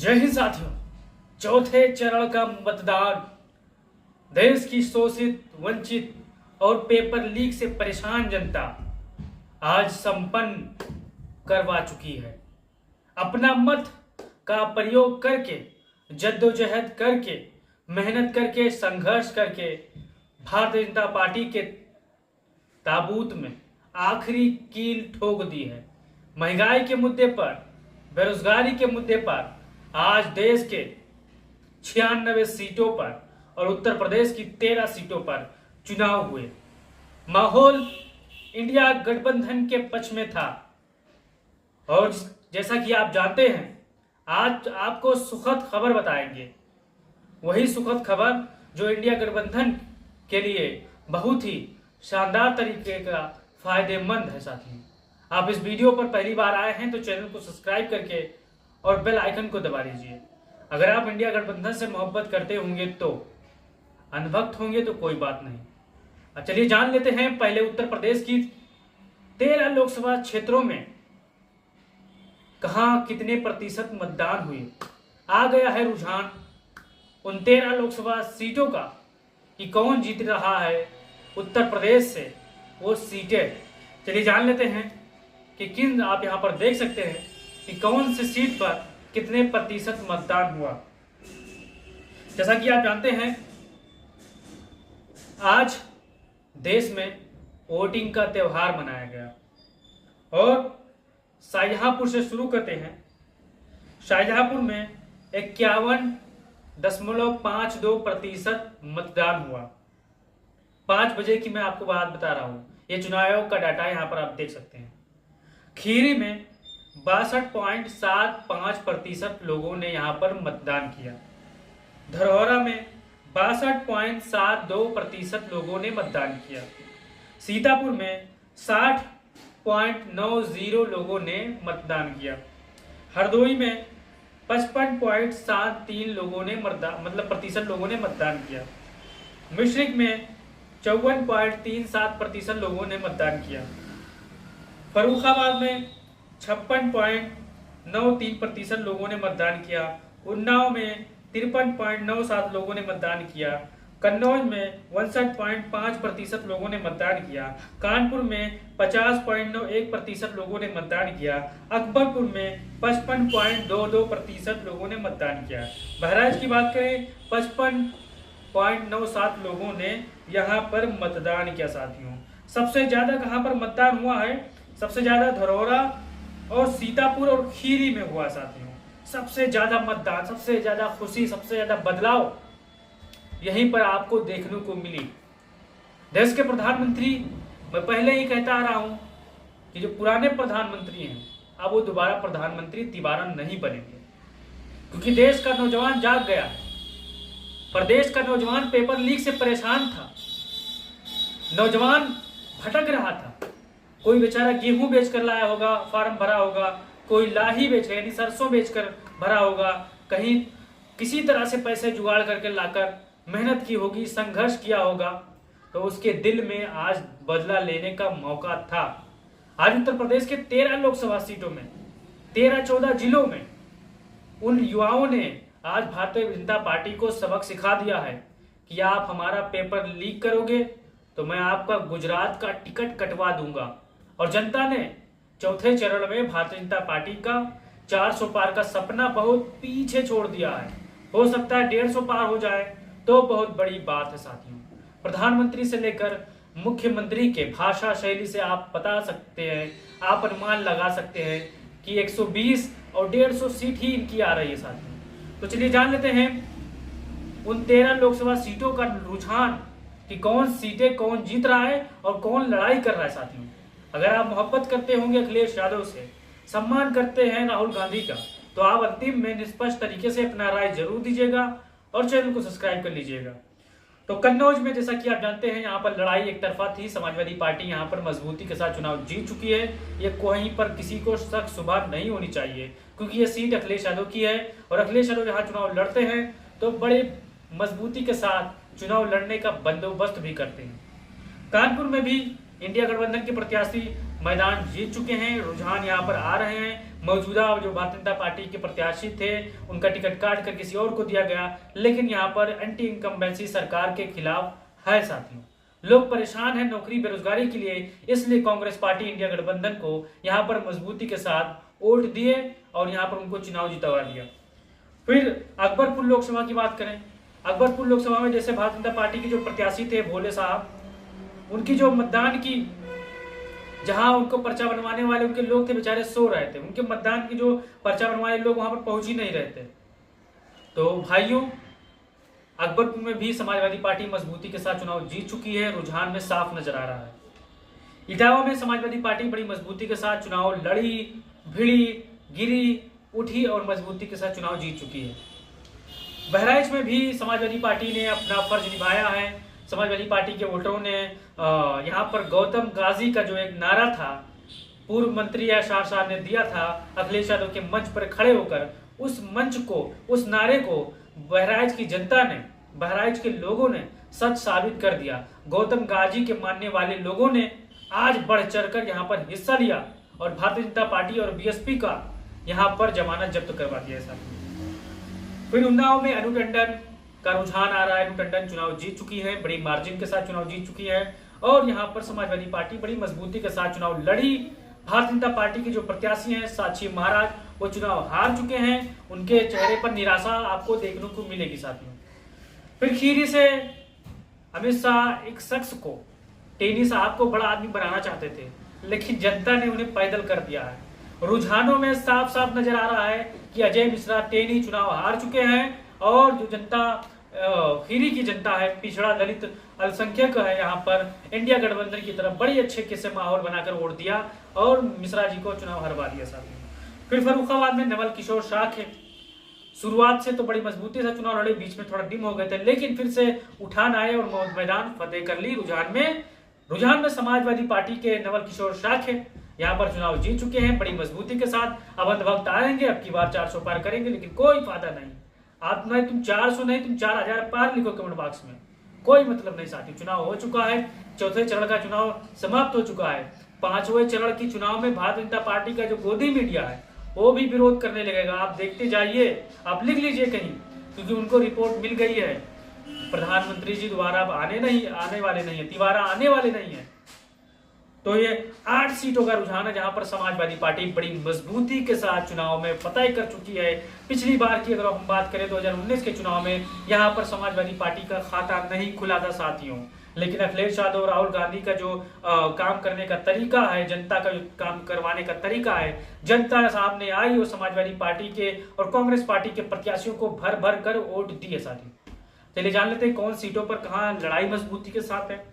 जय हिंद साथियों। चौथे चरण का मतदान देश की शोषित, वंचित और पेपर लीक से परेशान जनता आज संपन्न करवा चुकी है। अपना मत का प्रयोग करके, जद्दोजहद करके, मेहनत करके, संघर्ष करके भारतीय जनता पार्टी के ताबूत में आखिरी कील ठोक दी है। महंगाई के मुद्दे पर, बेरोजगारी के मुद्दे पर आज देश के 96 सीटों पर और उत्तर प्रदेश की 13 सीटों पर चुनाव हुए। माहौल इंडिया गठबंधन के पक्ष में था और जैसा कि आप जानते हैं, आज आपको सुखद खबर बताएंगे। वही सुखद खबर जो इंडिया गठबंधन के लिए बहुत ही शानदार तरीके का फायदेमंद है। साथियों, आप इस वीडियो पर पहली बार आए हैं तो चैनल को सब्सक्राइब करके और बेल आइकन को दबा लीजिए। अगर आप इंडिया गठबंधन से मोहब्बत करते होंगे तो, अनभक्त होंगे तो कोई बात नहीं। चलिए जान लेते हैं पहले उत्तर प्रदेश की 13 लोकसभा क्षेत्रों में कहां कितने प्रतिशत मतदान हुए। आ गया है रुझान उन 13 लोकसभा सीटों का कि कौन जीत रहा है उत्तर प्रदेश से वो सीटें। चलिए जान लेते हैं कि किन, आप यहां पर देख सकते हैं कि कौन सी सीट पर कितने प्रतिशत मतदान हुआ। जैसा कि आप जानते हैं, आज देश में वोटिंग का त्यौहार मनाया गया और शाहजहांपुर से शुरू करते हैं। शाहजहांपुर में 51.52% मतदान हुआ। 5 बजे की मैं आपको बात बता रहा हूं, ये चुनाव आयोग का डाटा यहां पर आप देख सकते हैं। खीरी में 62.75% लोगों ने यहां पर मतदान किया। धरौरा में 62.72% लोगों ने मतदान किया। सीतापुर में 60.90 लोगों ने मतदान किया। हरदोई में 55.73 लोगों ने प्रतिशत लोगों ने मतदान किया। मिश्रिक में 54.37% लोगों ने मतदान किया। फर्रुखाबाद में 56.93% लोगों ने मतदान किया। उन्नाव में 53.97 लोगों ने मतदान किया। कन्नौज में 59.5% लोगों ने मतदान किया। कानपुर में 50.91% लोगों ने मतदान किया। अकबरपुर में 55.22% लोगों ने मतदान किया। बहराइच की बात करें, 55.97 लोगों ने यहाँ पर मतदान किया। साथियों, सबसे ज्यादा कहाँ पर मतदान हुआ है? सबसे ज्यादा धरौरा और सीतापुर और खीरी में हुआ। साथियों, सबसे ज्यादा मतदान, सबसे ज्यादा खुशी, सबसे ज्यादा बदलाव यहीं पर आपको देखने को मिली। देश के प्रधानमंत्री, मैं पहले ही कहता आ रहा हूं कि जो पुराने प्रधानमंत्री हैं अब वो दोबारा प्रधानमंत्री तिबारा नहीं बनेंगे, क्योंकि देश का नौजवान जाग गया है। प्रदेश का नौजवान पेपर लीक से परेशान था, नौजवान भटक रहा था। कोई बेचारा गेहूं बेचकर लाया होगा, फार्म भरा होगा, कोई लाही बेच यानी सरसों बेचकर भरा होगा, कहीं किसी तरह से पैसे जुगाड़ करके लाकर मेहनत की होगी, संघर्ष किया होगा, तो उसके दिल में आज बदला लेने का मौका था। आज उत्तर प्रदेश के 13 लोकसभा सीटों में, 13-14 जिलों में उन युवाओं ने आज भारतीय जनता पार्टी को सबक सिखा दिया है कि आप हमारा पेपर लीक करोगे तो मैं आपका गुजरात का टिकट कटवा दूंगा। और जनता ने चौथे चरण में भारतीय जनता पार्टी का 400 पार का सपना बहुत पीछे छोड़ दिया है। हो सकता है 150 पार हो जाए तो बहुत बड़ी बात है। साथियों, प्रधानमंत्री से लेकर मुख्यमंत्री के भाषा शैली से आप बता सकते हैं, आप अनुमान लगा सकते हैं कि 120 और 150 सीट ही इनकी आ रही है। साथियों, तो चलिए जान लेते हैं उन 13 लोकसभा सीटों का रुझान कि कौन सीटें कौन जीत रहा है और कौन लड़ाई कर रहा है। साथियों, अगर आप मोहब्बत करते होंगे अखिलेश यादव से, सम्मान करते हैं राहुल गांधी का, तो आप अंतिम में निष्पक्ष तरीके से अपना राय जरूर दीजिएगा और चैनल को सब्सक्राइब कर लीजिएगा। तो कन्नौज में जैसा कि आप जानते हैं, यहाँ पर लड़ाई एक तरफा थी। समाजवादी पार्टी यहाँ पर मजबूती के साथ चुनाव जीत चुकी है। ये कहीं पर किसी को शक शुबा नहीं होनी चाहिए, क्योंकि ये सीट अखिलेश यादव की है और अखिलेश यादव यहाँ चुनाव लड़ते हैं तो बड़े मजबूती के साथ चुनाव लड़ने का बंदोबस्त भी करते हैं। कानपुर में भी इंडिया गठबंधन के प्रत्याशी मैदान जीत चुके हैं। रुझान यहाँ पर आ रहे हैं। मौजूदा जो भारतीय जनता पार्टी के प्रत्याशी थे उनका टिकट काट कर किसी और को दिया गया, लेकिन यहाँ पर एंटी इनकम्बेंसी सरकार के खिलाफ है साथियों। लोग परेशान हैं नौकरी बेरोजगारी के लिए, इसलिए कांग्रेस पार्टी इंडिया गठबंधन को यहाँ पर मजबूती के साथ वोट दिए और यहाँ पर उनको चुनाव जितवा दिया। फिर अकबरपुर लोकसभा की बात करें, अकबरपुर लोकसभा में जैसे भारतीय जनता पार्टी के जो प्रत्याशी थे भोले साहब, उनकी जो मतदान की जहां उनको पर्चा बनवाने वाले उनके लोग थे बेचारे सो रहे थे, उनके मतदान की जो पर्चा बनवाने लोग वहां पर पहुंच ही नहीं रहे थे। तो भाइयों, अकबरपुर में भी समाजवादी पार्टी मजबूती के साथ चुनाव जीत चुकी है, रुझान में साफ नजर आ रहा है। इटावा में समाजवादी पार्टी बड़ी मजबूती के साथ चुनाव लड़ी, भिड़ी, गिरी, उठी और मजबूती के साथ चुनाव जीत चुकी है। बहराइच में भी समाजवादी पार्टी ने अपना फर्ज निभाया है। समाजवादी पार्टी के वोटरों ने यहाँ पर गौतम गाजी का जो एक नारा था, पूर्व मंत्री अशफाक साहब ने दिया था अखिलेश यादव के मंच पर खड़े होकर, उस मंच को, उस नारे को बहराइच की जनता ने, बहराइच के लोगों ने सच साबित कर दिया। गौतम गाजी के मानने वाले लोगों ने आज बढ़ चढ़कर यहाँ पर हिस्सा लिया और भारतीय जनता पार्टी और बीएसपी का यहाँ पर जमानत जब्त करवा दिया है। फिर उन्नाव में अनु टंडन का रुझान आ रहा है। अनु टंडन चुनाव जीत चुकी है, बड़ी मार्जिन के साथ चुनाव जीत चुकी है और यहाँ पर समाजवादी पार्टी बड़ी मजबूती के साथ चुनाव लड़ी। भारतीय जनता पार्टी के जो प्रत्याशी हैं साक्षी महाराज, वो चुनाव हार चुके हैं, उनके चेहरे पर निराशा आपको देखने को मिलेगी साथियों। फिर खीरी से अमित शाह एक शख्स को, टेनी साहब को बड़ा आदमी बनाना चाहते थे, लेकिन जनता ने उन्हें पैदल कर दिया है। रुझानों में साफ साफ नजर आ रहा है कि अजय मिश्रा टेनी चुनाव हार चुके हैं और जो जनता, खीरी की जनता है, पिछड़ा दलित अल्पसंख्यक है, यहाँ पर इंडिया गठबंधन की तरफ बड़ी अच्छे किस्से माहौल बनाकर वोट दिया और मिश्रा जी को चुनाव हरवा दिया साथियों। फिर फर्रुखाबाद में नवल किशोर शाह शुरुआत से तो बड़ी मजबूती से चुनाव लड़े, बीच में थोड़ा डिम हो गए थे, लेकिन फिर से उठान आए और मैदान फतेह कर ली। रुझान में समाजवादी पार्टी के नवल किशोर शाह यहाँ पर चुनाव जीत चुके हैं बड़ी मजबूती के साथ। अब अंधभक्त आएंगे, अब की बार 400 पार करेंगे, लेकिन कोई फायदा नहीं। आप नहीं, तुम 400 नहीं, तुम 4000 पार लिखो कमेंट बॉक्स में, कोई मतलब नहीं साथी। चुनाव हो चुका है, चौथे चरण का चुनाव समाप्त हो चुका है। पांचवें चरण की चुनाव में भारतीय जनता पार्टी का जो गोदी मीडिया है वो भी विरोध करने लगेगा। आप देखते जाइए, आप लिख लीजिए कहीं, क्योंकि उनको रिपोर्ट मिल गई है, प्रधानमंत्री जी दोबारा अब आने वाले नहीं है, तिवारा आने वाले नहीं है। तो ये 8 सीटों का रुझान है जहां पर समाजवादी पार्टी बड़ी मजबूती के साथ चुनाव में फतह कर चुकी है। पिछली बार की अगर हम बात करें 2019 के चुनाव में यहां पर समाजवादी पार्टी का खाता नहीं खुला था साथियों, लेकिन अखिलेश यादव और राहुल गांधी का जो काम करने का तरीका है, जनता का जो काम करवाने का तरीका है, जनता सामने आई और समाजवादी पार्टी के और कांग्रेस पार्टी के प्रत्याशियों को भर भर कर वोट दिए साथी। चलिए जान लेते हैं कौन सीटों पर कहां लड़ाई मजबूती के साथ है।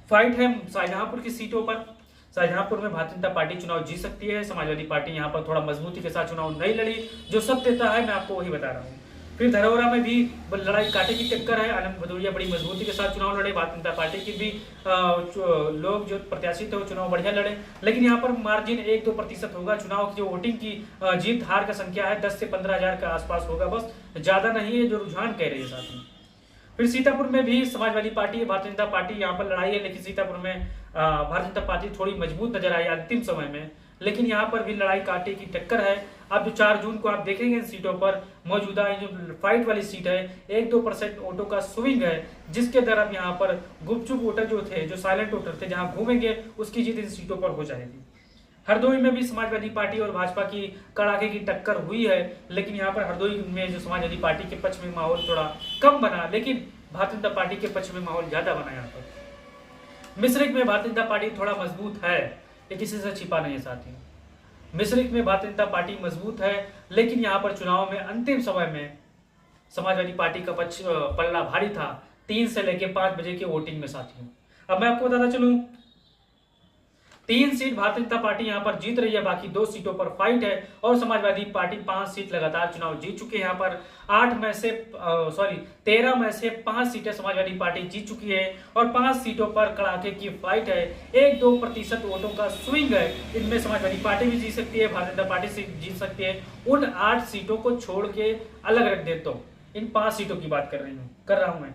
फाइट है शाहजहांपुर की सीटों पर। शाहजहांपुर में भारतीय जनता पार्टी चुनाव जीत सकती है, समाजवादी पार्टी यहां पर थोड़ा मजबूती के साथ चुनाव नहीं लड़ी, जो सब देता है मैं आपको वही बता रहा हूं। फिर धरोहरा में भी लड़ाई कांटे की टक्कर है। आनंद भदौरिया बड़ी मजबूती के साथ चुनाव लड़े, भारतीय जनता पार्टी की भी लोग जो प्रत्याशी थे वो चुनाव बढ़िया लड़े, लेकिन यहाँ पर मार्जिन 1-2% होगा। चुनाव की जो वोटिंग की जीत हार का संख्या है 10 से 15 हजार के आसपास होगा, बस ज्यादा नहीं है जो रुझान कह रही है साथ में। फिर सीतापुर में भी समाजवादी पार्टी, भारतीय जनता पार्टी यहाँ पर लड़ाई है, लेकिन सीतापुर में भारतीय जनता पार्टी थोड़ी मजबूत नजर आई अंतिम समय में, लेकिन यहाँ पर भी लड़ाई कांटे की टक्कर है। अब जो 4 जून को आप देखेंगे इन सीटों पर मौजूदा जो फाइट वाली सीट है 1-2% वोटों का स्विंग है, जिसके तरफ यहाँ पर गुपचुप वोटर जो थे, जो साइलेंट वोटर थे, जहाँ घूमेंगे उसकी जीत इन सीटों पर हो जाएगी। हरदोई में भी समाजवादी पार्टी और भाजपा की कड़ाके की टक्कर हुई है, लेकिन यहाँ पर हरदोई में जो समाजवादी पार्टी के पक्ष में माहौल थोड़ा कम बना, लेकिन भारतीय जनता पार्टी के पक्ष में माहौल ज्यादा बना। यहाँ पर मिश्रिक में भारतीय जनता पार्टी थोड़ा मजबूत है, ये किसी से छिपा नहीं है साथियों। मिश्रिक में भारतीय जनता पार्टी मजबूत है, लेकिन यहाँ पर चुनाव में अंतिम समय में समाजवादी पार्टी का पक्ष पल्ला भारी था 3 से लेकर 5 बजे के वोटिंग में साथियों। अब मैं आपको बताता चलूं 3 सीट भारतीय जनता पार्टी यहाँ पर जीत रही है, बाकी 2 सीटों पर फाइट है और समाजवादी पार्टी 5 सीट लगातार चुनाव जीत चुकी है। यहाँ पर 13 में से 5 सीटें समाजवादी पार्टी जीत चुकी है और 5 सीटों पर कड़ाके की फाइट है। 1-2% वोटों का स्विंग है, इनमें समाजवादी पार्टी भी जीत सकती है, भारतीय जनता पार्टी से जीत सकती है। उन 8 सीटों को छोड़ के अलग रख देता हूँ, इन 5 सीटों की बात कर रहा हूँ मैं,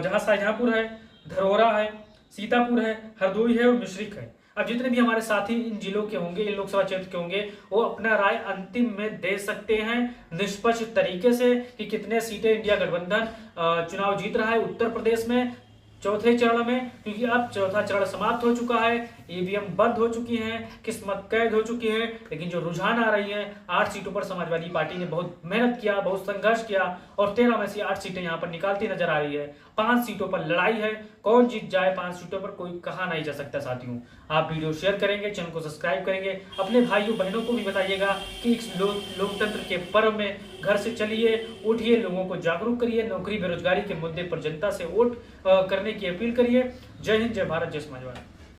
जहाँ शाहजहांपुर है, धरोहरा है, सीतापुर है, हरदोई है और मिश्रिक है। अब जितने भी हमारे साथी इन जिलों के होंगे, इन लोकसभा क्षेत्र के होंगे, वो अपना राय अंतिम में दे सकते हैं निष्पक्ष तरीके से कि कितने सीटें इंडिया गठबंधन चुनाव जीत रहा है उत्तर प्रदेश में चौथे चरण में, क्योंकि अब चौथा चरण समाप्त हो चुका है, ईवीएम बंद हो चुकी हैं, किस्मत कैद हो चुकी है। लेकिन जो रुझान आ रही है, 8 सीटों पर समाजवादी पार्टी ने बहुत मेहनत किया, बहुत संघर्ष किया और 13 में से 8 सीटें यहां पर निकालती नजर आ रही है। 5 सीटों पर लड़ाई है, कौन जीत जाए 5 सीटों पर कोई कहा नहीं जा सकता। साथियों, आप वीडियो शेयर करेंगे, चैनल को सब्सक्राइब करेंगे, अपने भाइयों बहनों को भी बताइएगा कि इस लोकतंत्र के पर्व में घर से चलिए, उठिए, लोगों को जागरूक करिए, नौकरी बेरोजगारी के मुद्दे पर जनता से वोट करने की अपील करिए। जय हिंद, जय भारत, जय समाजवाद।